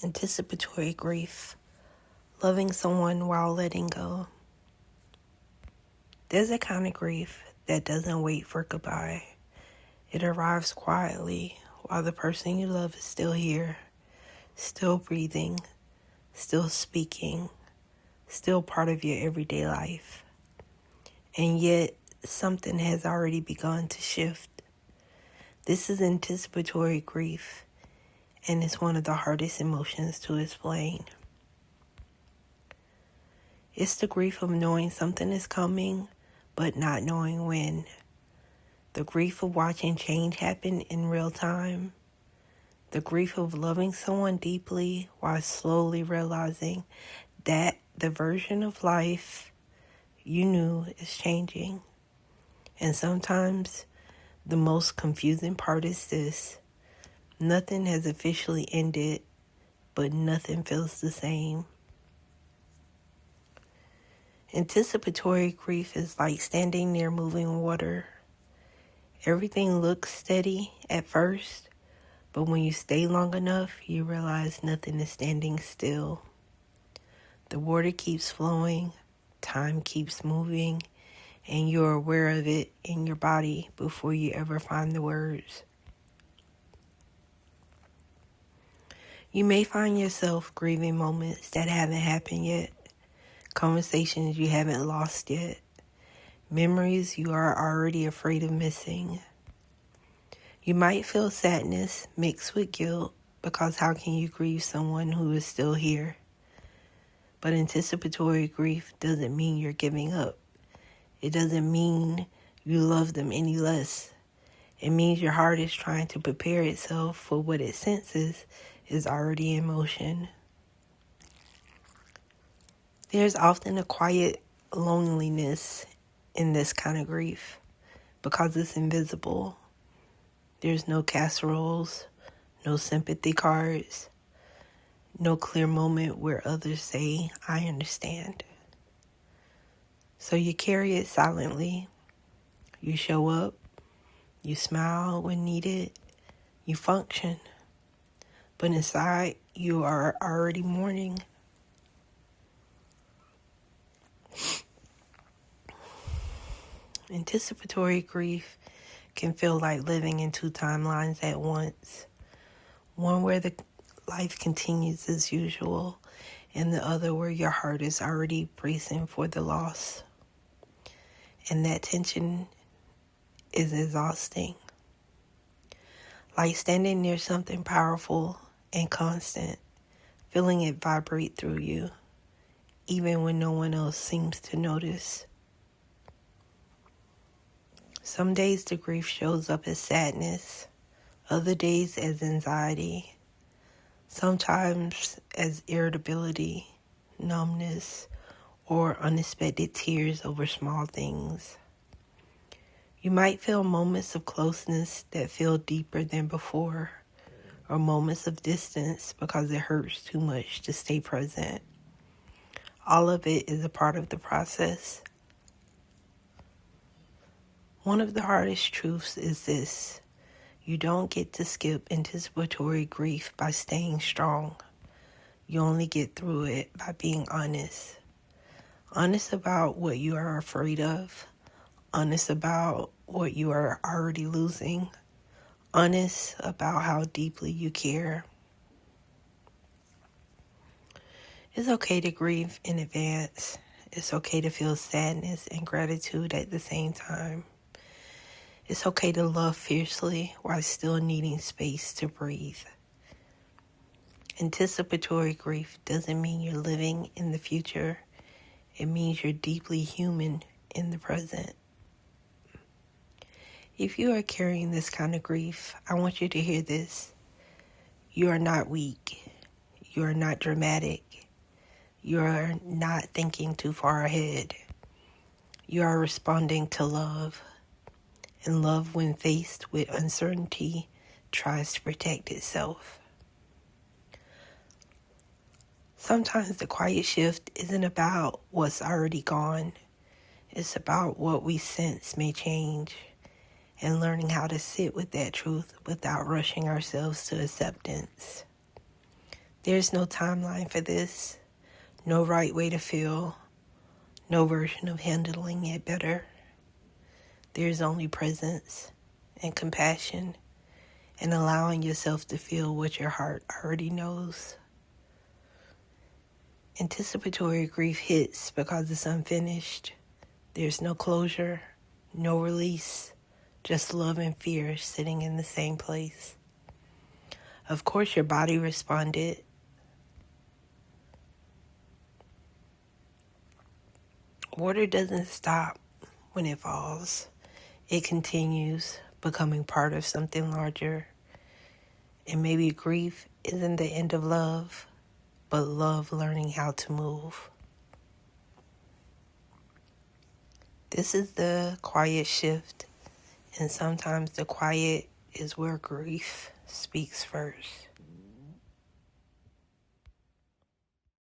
Anticipatory grief, loving someone while letting go. There's a kind of grief that doesn't wait for goodbye. It arrives quietly while the person you love is still here, still breathing, still speaking, still part of your everyday life. And yet, something has already begun to shift. This is anticipatory grief, and it's one of the hardest emotions to explain. It's the grief of knowing something is coming, but not knowing when. The grief of watching change happen in real time. The grief of loving someone deeply while slowly realizing that the version of life you knew is changing. And sometimes the most confusing part is this. Nothing has officially ended, but nothing feels the same. Anticipatory grief is like standing near moving water. Everything looks steady at first, but when you stay long enough, you realize nothing is standing still. The water keeps flowing, time keeps moving, and you're aware of it in your body before you ever find the words. You may find yourself grieving moments that haven't happened yet, conversations you haven't lost yet, memories you are already afraid of missing. You might feel sadness mixed with guilt because how can you grieve someone who is still here? But anticipatory grief doesn't mean you're giving up. It doesn't mean you love them any less. It means your heart is trying to prepare itself for what it senses is already in motion. There's often a quiet loneliness in this kind of grief because it's invisible. There's no casseroles, no sympathy cards, no clear moment where others say, I understand. So you carry it silently. You show up, you smile when needed, you function. But inside, you are already mourning. Anticipatory grief can feel like living in two timelines at once. One where the life continues as usual, and the other where your heart is already bracing for the loss. And that tension is exhausting. Like standing near something powerful and constant, feeling it vibrate through you, even when no one else seems to notice. Some days the grief shows up as sadness, other days as anxiety, sometimes as irritability, numbness, or unexpected tears over small things. You might feel moments of closeness that feel deeper than before, or moments of distance because it hurts too much to stay present. All of it is a part of the process. One of the hardest truths is this. You don't get to skip anticipatory grief by staying strong. You only get through it by being honest. Honest about what you are afraid of. Honest about what you are already losing. Honest about how deeply you care. It's okay to grieve in advance. It's okay to feel sadness and gratitude at the same time. It's okay to love fiercely while still needing space to breathe. Anticipatory grief doesn't mean you're living in the future. It means you're deeply human in the present. If you are carrying this kind of grief, I want you to hear this. You are not weak. You are not dramatic. You are not thinking too far ahead. You are responding to love. And love, when faced with uncertainty, tries to protect itself. Sometimes the quiet shift isn't about what's already gone. It's about what we sense may change. And learning how to sit with that truth without rushing ourselves to acceptance. There's no timeline for this, no right way to feel, no version of handling it better. There's only presence and compassion and allowing yourself to feel what your heart already knows. Anticipatory grief hits because it's unfinished. There's no closure, no release, just love and fear sitting in the same place. Of course, your body responded. Water doesn't stop when it falls. It continues, becoming part of something larger. And maybe grief isn't the end of love, but love learning how to move. This is the quiet shift, and sometimes the quiet is where grief speaks first.